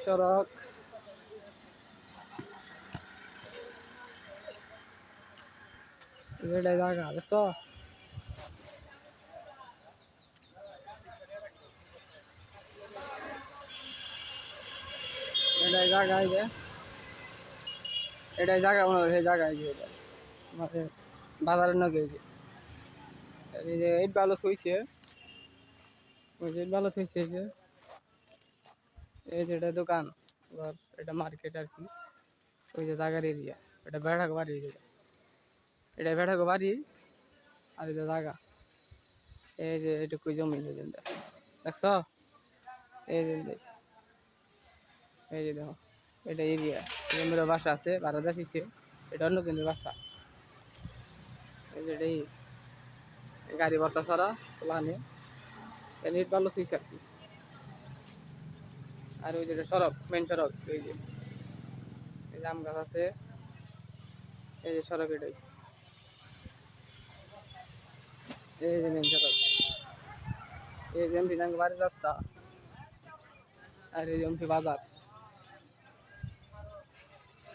সড়ক এটাই জায়গা দেখছো এটাই জায়গা এই যে এটাই জায়গা মনে হয় সেই জায়গায় যে এটা মানে বাজারের নাকি এই যে ইট বালু থইছে ওই যে ইট বালু থইছে এই যে এটা দোকান এটা মার্কেট আর কি ওই যে জায়গার এরিয়া এটা বেড়াকো বাড়ি এটা বেড়াকো বাড়ি আর এই যে জায়গা এই যে এটুকু জমি দেখছ এই যে দেখো এটা এরিয়া জমির বাসা আছে ভাড়া দিচ্ছে এটা অন্য জনের বাসা এই যে এটাই গাড়ি ভর্তা ছড়া ওখানে ইট বালু থইছে আর কি আর ওই যে সড়ক মেন সড়ক এই যে আম গাছ আছে এই যে সড়ক এটাই এই যে মেন সড়ক এই যে এমপি বাড়ির রাস্তা আর এই যে এমপি বাজার